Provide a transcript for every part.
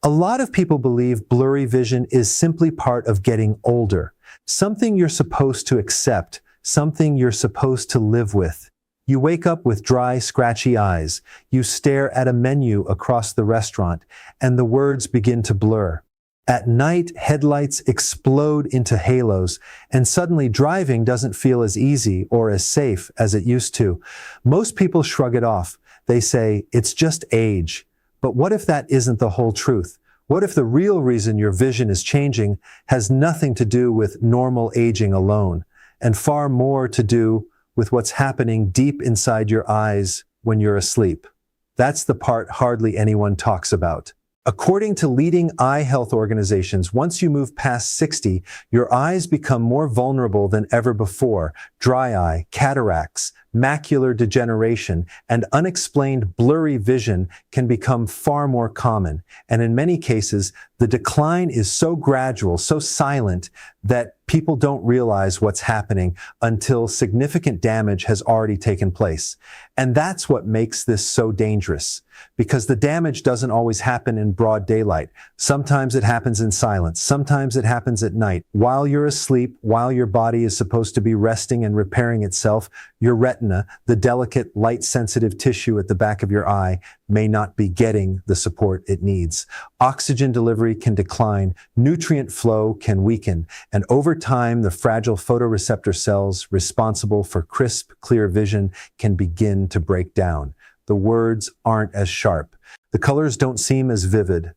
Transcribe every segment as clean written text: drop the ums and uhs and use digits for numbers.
A lot of people believe blurry vision is simply part of getting older, something you're supposed to accept, something you're supposed to live with. You wake up with dry, scratchy eyes. You stare at a menu across the restaurant, and the words begin to blur. At night, headlights explode into halos, and suddenly driving doesn't feel as easy or as safe as it used to. Most people shrug it off. They say, it's just age. But what if that isn't the whole truth? What if the real reason your vision is changing has nothing to do with normal aging alone, and far more to do with what's happening deep inside your eyes when you're asleep? That's the part hardly anyone talks about. According to leading eye health organizations, once you move past 60, your eyes become more vulnerable than ever before. Dry eye, cataracts, macular degeneration, and unexplained blurry vision can become far more common. And in many cases, the decline is so gradual, so silent, that people don't realize what's happening until significant damage has already taken place. And that's what makes this so dangerous, because the damage doesn't always happen in broad daylight. Sometimes it happens in silence. Sometimes it happens at night. While you're asleep, while your body is supposed to be resting and repairing itself, your retina, the delicate, light-sensitive tissue at the back of your eye, may not be getting the support it needs. Oxygen delivery can decline, nutrient flow can weaken, and over time, the fragile photoreceptor cells responsible for crisp, clear vision can begin to break down. The words aren't as sharp. The colors don't seem as vivid.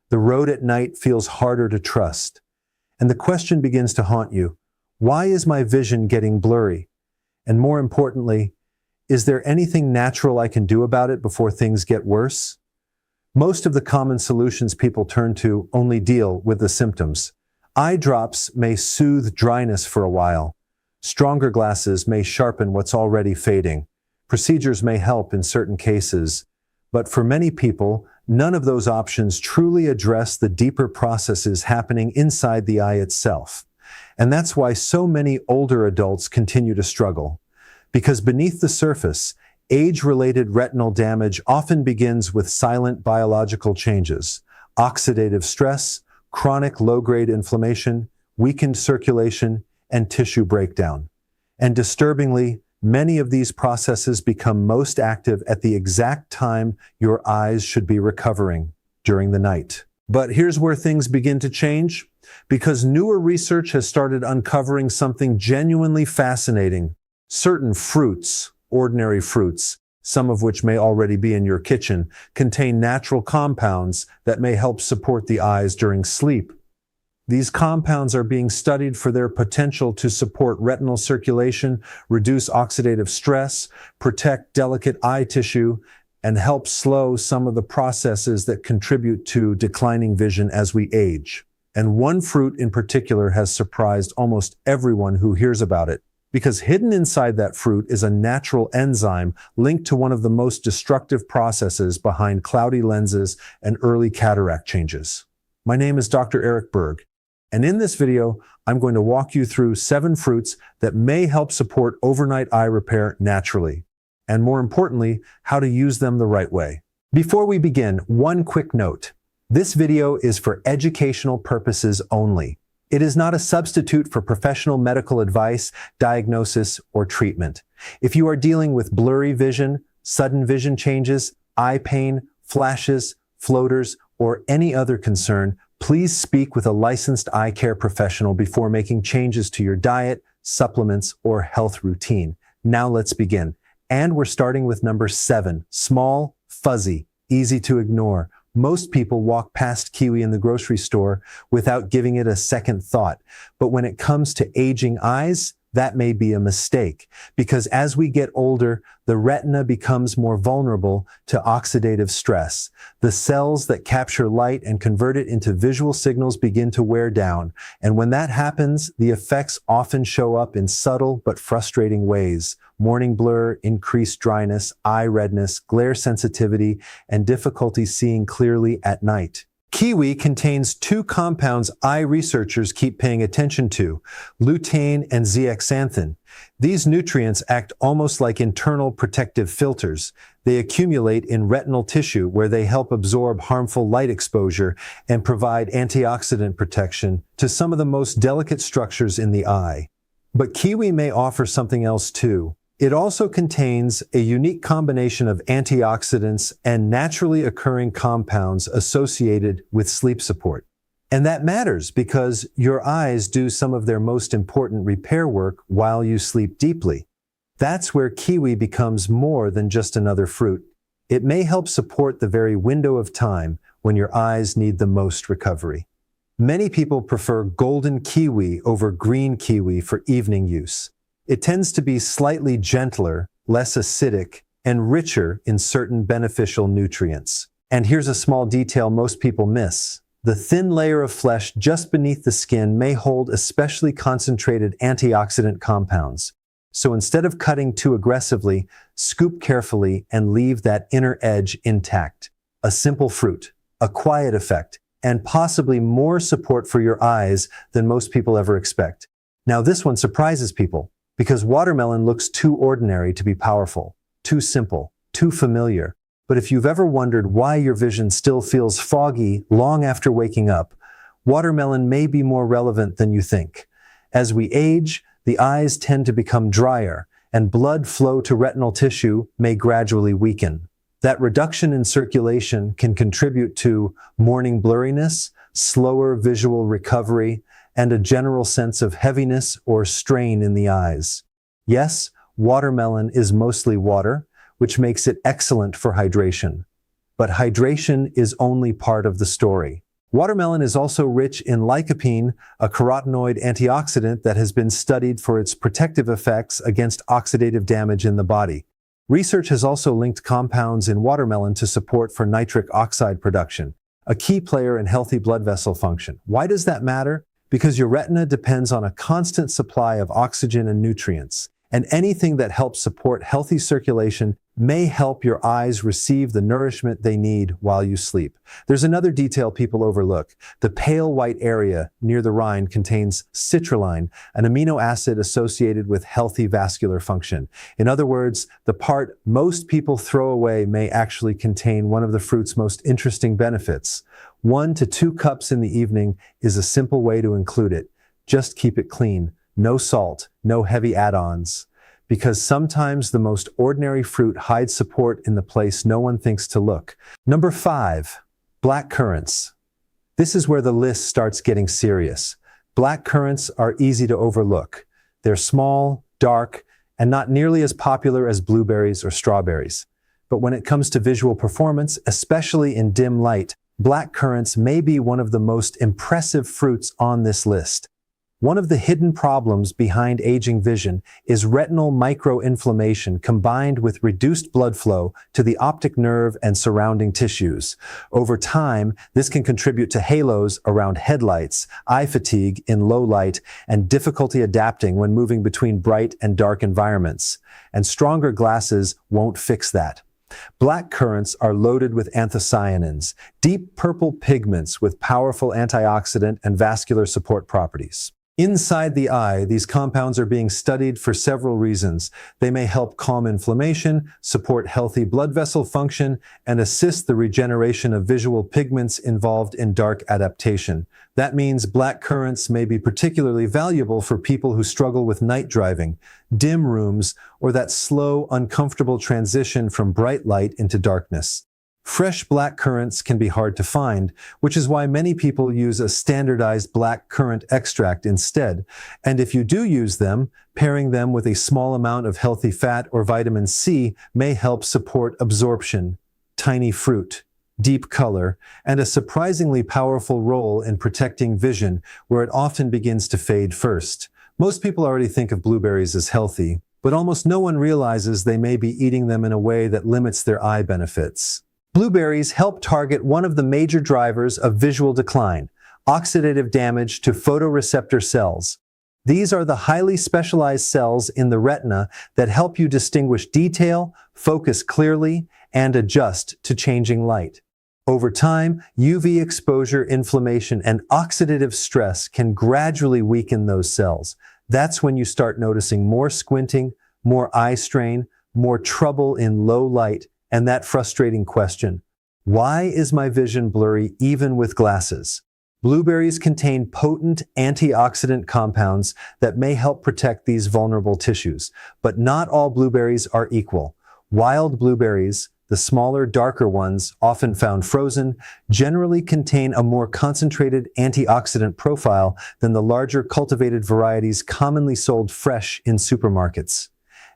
The road at night feels harder to trust. And the question begins to haunt you. Why is my vision getting blurry? And more importantly, is there anything natural I can do about it before things get worse? Most of the common solutions people turn to only deal with the symptoms. Eye drops may soothe dryness for a while. Stronger glasses may sharpen what's already fading. Procedures may help in certain cases. But for many people, none of those options truly address the deeper processes happening inside the eye itself. And that's why so many older adults continue to struggle. Because beneath the surface, age-related retinal damage often begins with silent biological changes: oxidative stress, chronic low-grade inflammation, weakened circulation, and tissue breakdown. And disturbingly, many of these processes become most active at the exact time your eyes should be recovering, during the night. But here's where things begin to change, because newer research has started uncovering something genuinely fascinating. Certain fruits, ordinary fruits, some of which may already be in your kitchen, contain natural compounds that may help support the eyes during sleep. These compounds are being studied for their potential to support retinal circulation, reduce oxidative stress, protect delicate eye tissue, and help slow some of the processes that contribute to declining vision as we age. And one fruit in particular has surprised almost everyone who hears about it, because hidden inside that fruit is a natural enzyme linked to one of the most destructive processes behind cloudy lenses and early cataract changes. My name is Dr. Eric Berg, and in this video, I'm going to walk you through 7 fruits that may help support overnight eye repair naturally, and more importantly, how to use them the right way. Before we begin, one quick note. This video is for educational purposes only. It is not a substitute for professional medical advice, diagnosis, or treatment. If you are dealing with blurry vision, sudden vision changes, eye pain, flashes, floaters, or any other concern, please speak with a licensed eye care professional before making changes to your diet, supplements, or health routine. Now let's begin. And we're starting with number 7, small, fuzzy, easy to ignore. Most people walk past kiwi in the grocery store without giving it a second thought. But when it comes to aging eyes, that may be a mistake, because as we get older, the retina becomes more vulnerable to oxidative stress. The cells that capture light and convert it into visual signals begin to wear down. And when that happens, the effects often show up in subtle but frustrating ways: morning blur, increased dryness, eye redness, glare sensitivity, and difficulty seeing clearly at night. Kiwi contains two compounds eye researchers keep paying attention to, lutein and zeaxanthin. These nutrients act almost like internal protective filters. They accumulate in retinal tissue where they help absorb harmful light exposure and provide antioxidant protection to some of the most delicate structures in the eye. But kiwi may offer something else too. It also contains a unique combination of antioxidants and naturally occurring compounds associated with sleep support. And that matters because your eyes do some of their most important repair work while you sleep deeply. That's where kiwi becomes more than just another fruit. It may help support the very window of time when your eyes need the most recovery. Many people prefer golden kiwi over green kiwi for evening use. It tends to be slightly gentler, less acidic, and richer in certain beneficial nutrients. And here's a small detail most people miss. The thin layer of flesh just beneath the skin may hold especially concentrated antioxidant compounds. So instead of cutting too aggressively, scoop carefully and leave that inner edge intact. A simple fruit, a quiet effect, and possibly more support for your eyes than most people ever expect. Now this one surprises people, because watermelon looks too ordinary to be powerful, too simple, too familiar. But if you've ever wondered why your vision still feels foggy long after waking up, watermelon may be more relevant than you think. As we age, the eyes tend to become drier, and blood flow to retinal tissue may gradually weaken. That reduction in circulation can contribute to morning blurriness, slower visual recovery, and a general sense of heaviness or strain in the eyes. Yes, watermelon is mostly water, which makes it excellent for hydration. But hydration is only part of the story. Watermelon is also rich in lycopene, a carotenoid antioxidant that has been studied for its protective effects against oxidative damage in the body. Research has also linked compounds in watermelon to support for nitric oxide production, a key player in healthy blood vessel function. Why does that matter? Because your retina depends on a constant supply of oxygen and nutrients, and anything that helps support healthy circulation may help your eyes receive the nourishment they need while you sleep. There's another detail people overlook. The pale white area near the rind contains citrulline, an amino acid associated with healthy vascular function. In other words, the part most people throw away may actually contain one of the fruit's most interesting benefits. 1 to 2 cups in the evening is a simple way to include it. Just keep it clean. No salt, no heavy add-ons. Because sometimes the most ordinary fruit hides support in the place no one thinks to look. Number 5, black currants. This is where the list starts getting serious. Black currants are easy to overlook. They're small, dark, and not nearly as popular as blueberries or strawberries. But when it comes to visual performance, especially in dim light, black currants may be one of the most impressive fruits on this list. One of the hidden problems behind aging vision is retinal microinflammation combined with reduced blood flow to the optic nerve and surrounding tissues. Over time, this can contribute to halos around headlights, eye fatigue in low light, and difficulty adapting when moving between bright and dark environments. And stronger glasses won't fix that. Black currants are loaded with anthocyanins, deep purple pigments with powerful antioxidant and vascular support properties. Inside the eye, these compounds are being studied for several reasons. They may help calm inflammation, support healthy blood vessel function, and assist the regeneration of visual pigments involved in dark adaptation. That means black currants may be particularly valuable for people who struggle with night driving, dim rooms, or that slow, uncomfortable transition from bright light into darkness. Fresh black currants can be hard to find, which is why many people use a standardized black currant extract instead. And if you do use them, pairing them with a small amount of healthy fat or vitamin C may help support absorption. Tiny fruit, deep color, and a surprisingly powerful role in protecting vision, where it often begins to fade first. Most people already think of blueberries as healthy, but almost no one realizes they may be eating them in a way that limits their eye benefits. Blueberries help target one of the major drivers of visual decline, oxidative damage to photoreceptor cells. These are the highly specialized cells in the retina that help you distinguish detail, focus clearly, and adjust to changing light. Over time, UV exposure, inflammation, and oxidative stress can gradually weaken those cells. That's when you start noticing more squinting, more eye strain, more trouble in low light, and that frustrating question, why is my vision blurry even with glasses? Blueberries contain potent antioxidant compounds that may help protect these vulnerable tissues, but not all blueberries are equal. Wild blueberries, the smaller, darker ones, often found frozen, generally contain a more concentrated antioxidant profile than the larger cultivated varieties commonly sold fresh in supermarkets.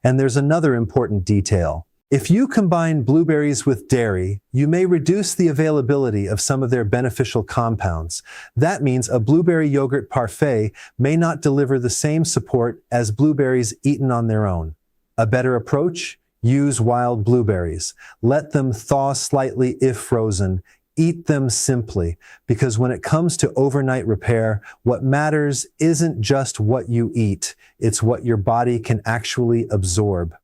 And there's another important detail. If you combine blueberries with dairy, you may reduce the availability of some of their beneficial compounds. That means a blueberry yogurt parfait may not deliver the same support as blueberries eaten on their own. A better approach? Use wild blueberries. Let them thaw slightly if frozen. Eat them simply, because when it comes to overnight repair, what matters isn't just what you eat, it's what your body can actually absorb.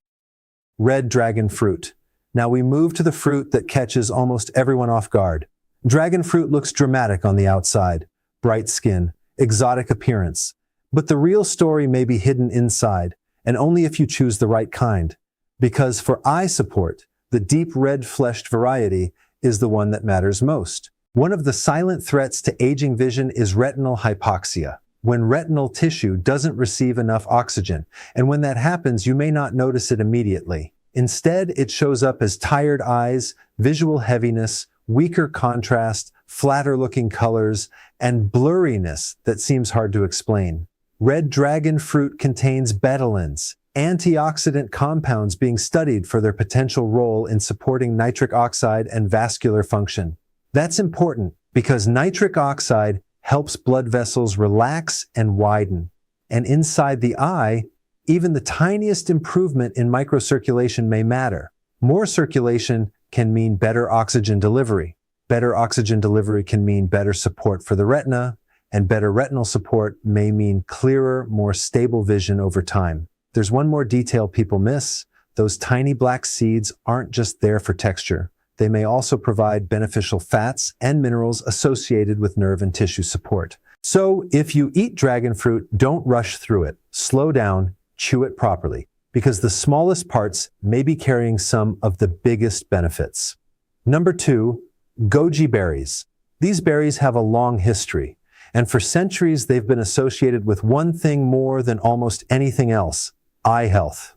Red dragon fruit. Now we move to the fruit that catches almost everyone off guard. Dragon fruit looks dramatic on the outside, bright skin, exotic appearance. But the real story may be hidden inside, and only if you choose the right kind. Because for eye support, the deep red-fleshed variety is the one that matters most. One of the silent threats to aging vision is retinal hypoxia, when retinal tissue doesn't receive enough oxygen, and when that happens, you may not notice it immediately. Instead, it shows up as tired eyes, visual heaviness, weaker contrast, flatter-looking colors, and blurriness that seems hard to explain. Red dragon fruit contains betalains, antioxidant compounds being studied for their potential role in supporting nitric oxide and vascular function. That's important because nitric oxide helps blood vessels relax and widen. And inside the eye, even the tiniest improvement in microcirculation may matter. More circulation can mean better oxygen delivery. Better oxygen delivery can mean better support for the retina, and better retinal support may mean clearer, more stable vision over time. There's one more detail people miss. Those tiny black seeds aren't just there for texture. They may also provide beneficial fats and minerals associated with nerve and tissue support. So if you eat dragon fruit, don't rush through it. Slow down, chew it properly, because the smallest parts may be carrying some of the biggest benefits. Number 2, goji berries. These berries have a long history, and for centuries they've been associated with one thing more than almost anything else: eye health.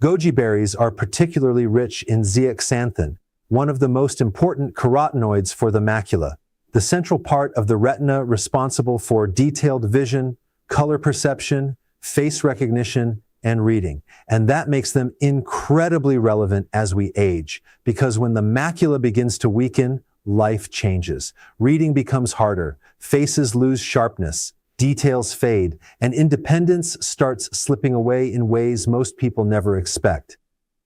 Goji berries are particularly rich in zeaxanthin, one of the most important carotenoids for the macula, the central part of the retina responsible for detailed vision, color perception, face recognition, and reading. And that makes them incredibly relevant as we age, because when the macula begins to weaken, life changes. Reading becomes harder, faces lose sharpness, details fade, and independence starts slipping away in ways most people never expect.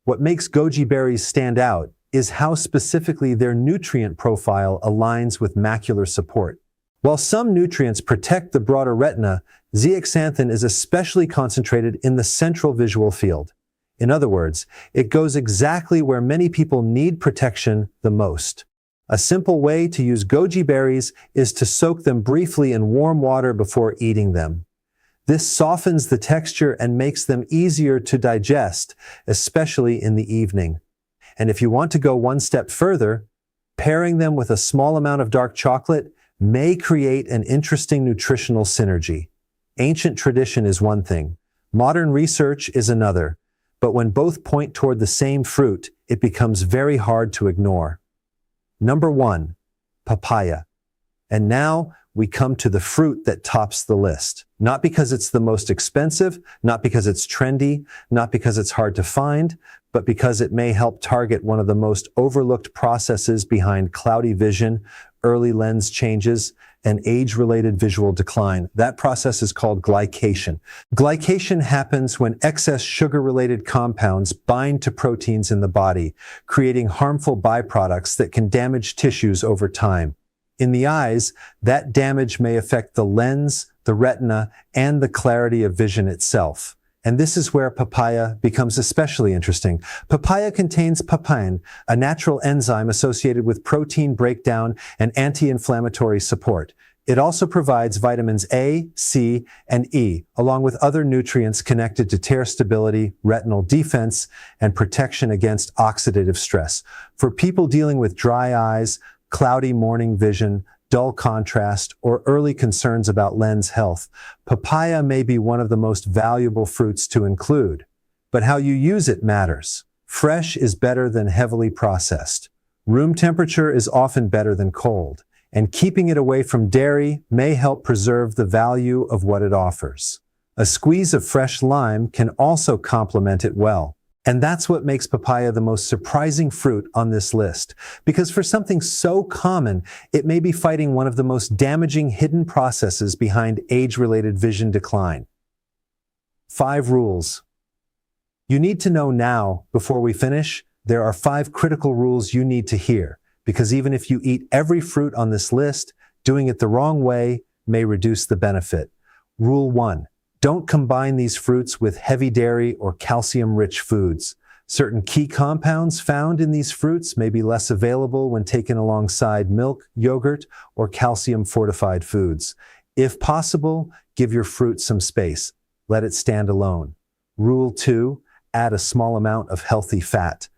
What makes goji berries stand out is how specifically their nutrient profile aligns with macular support. While some nutrients protect the broader retina, zeaxanthin is especially concentrated in the central visual field. In other words, it goes exactly where many people need protection the most. A simple way to use goji berries is to soak them briefly in warm water before eating them. This softens the texture and makes them easier to digest, especially in the evening. And if you want to go one step further, pairing them with a small amount of dark chocolate may create an interesting nutritional synergy. Ancient tradition is one thing, modern research is another, but when both point toward the same fruit, it becomes very hard to ignore. Number 1, papaya. And now we come to the fruit that tops the list. Not because it's the most expensive, not because it's trendy, not because it's hard to find, but because it may help target one of the most overlooked processes behind cloudy vision, early lens changes, and age-related visual decline. That process is called glycation. Glycation happens when excess sugar-related compounds bind to proteins in the body, creating harmful byproducts that can damage tissues over time. In the eyes, that damage may affect the lens, the retina, and the clarity of vision itself. And this is where papaya becomes especially interesting. Papaya contains papain, a natural enzyme associated with protein breakdown and anti-inflammatory support. It also provides vitamins A, C, and E, along with other nutrients connected to tear stability, retinal defense, and protection against oxidative stress. For people dealing with dry eyes, cloudy morning vision, dull contrast, or early concerns about lens health, papaya may be one of the most valuable fruits to include. But how you use it matters. Fresh is better than heavily processed. Room temperature is often better than cold, and keeping it away from dairy may help preserve the value of what it offers. A squeeze of fresh lime can also complement it well. And that's what makes papaya the most surprising fruit on this list, because for something so common, it may be fighting one of the most damaging hidden processes behind age-related vision decline. 5 rules. You need to know now, before we finish, there are 5 critical rules you need to hear, because even if you eat every fruit on this list, doing it the wrong way may reduce the benefit. Rule 1. Don't combine these fruits with heavy dairy or calcium-rich foods. Certain key compounds found in these fruits may be less available when taken alongside milk, yogurt, or calcium-fortified foods. If possible, give your fruit some space. Let it stand alone. Rule 2. Add a small amount of healthy fat.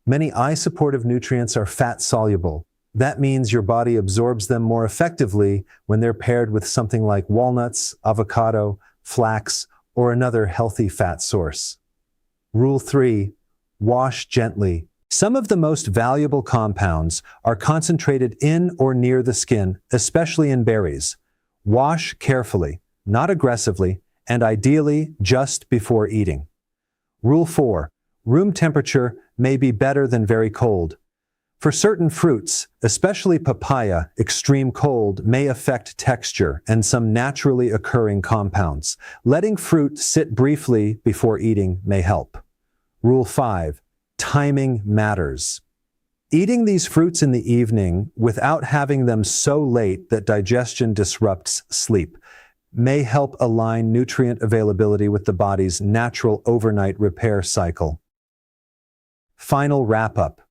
Many eye-supportive nutrients are fat-soluble. That means your body absorbs them more effectively when they're paired with something like walnuts, avocado, flax, or another healthy fat source. Rule 3. Wash gently. Some of the most valuable compounds are concentrated in or near the skin, especially in berries. Wash carefully, not aggressively, and ideally just before eating. Rule 4. Room temperature may be better than very cold. For certain fruits, especially papaya, extreme cold may affect texture and some naturally occurring compounds. Letting fruit sit briefly before eating may help. Rule 5. Timing matters. Eating these fruits in the evening without having them so late that digestion disrupts sleep may help align nutrient availability with the body's natural overnight repair cycle. Final wrap-up.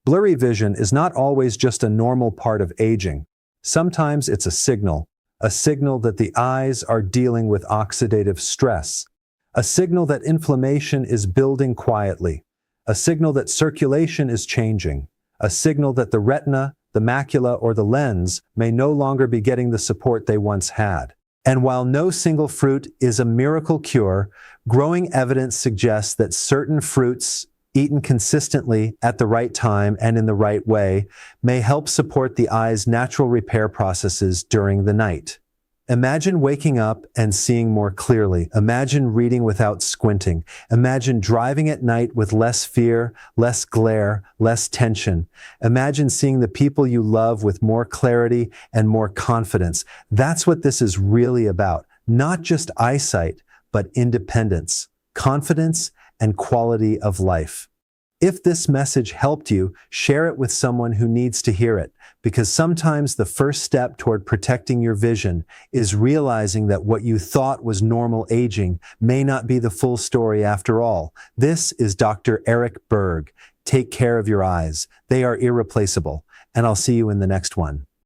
Blurry vision is not always just a normal part of aging. Sometimes it's a signal that the eyes are dealing with oxidative stress, a signal that inflammation is building quietly, a signal that circulation is changing, a signal that the retina, the macula, or the lens may no longer be getting the support they once had. And while no single fruit is a miracle cure, growing evidence suggests that certain fruits, eaten consistently at the right time and in the right way, may help support the eye's natural repair processes during the night. Imagine waking up and seeing more clearly. Imagine reading without squinting. Imagine driving at night with less fear, less glare, less tension. Imagine seeing the people you love with more clarity and more confidence. That's what this is really about. Not just eyesight, but independence, confidence, and quality of life. If this message helped you, share it with someone who needs to hear it, because sometimes the first step toward protecting your vision is realizing that what you thought was normal aging may not be the full story after all. This is Dr. Eric Berg. Take care of your eyes. They are irreplaceable, and I'll see you in the next one.